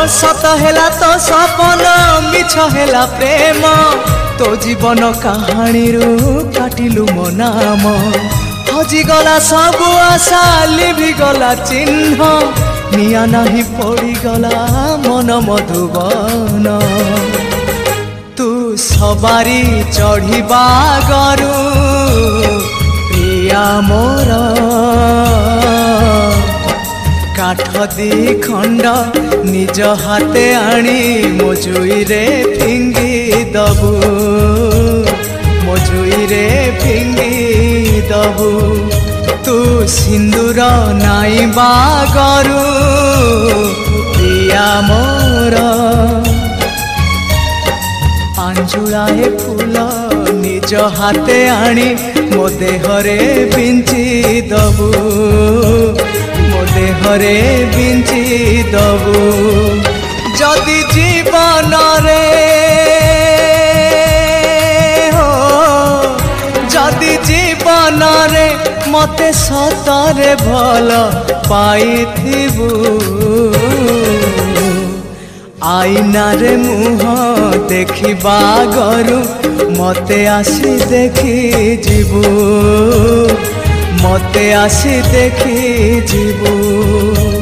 सत हेला तो सपन मिछ हेला प्रेम तो जीवन कहानी रू काटिलु मो नाम हजिगला सब आशा लिभिगला चिन्ह निया नहीं पड़ीगला मन मधुबन तू सवारी चढ़िबा गरु प्रिया मोर काठ दी खंड निज हाथे आनी मजुई रे फिंगी दबु मजुई रे फिंगी दबु तू सिंदूर नाई बागरु प्रिया मोर आंजुलाए फूल निज हाथे आनी मो देहरे बिंची दबु मो देहरे बिंची दबु जदि जीवन रे हो जदि जीवन रे मते सतरे भल पाइथिबु आईना रे मुह देखिबा गरु मते आसी देखी जीवु मते आसी देखी जीवु।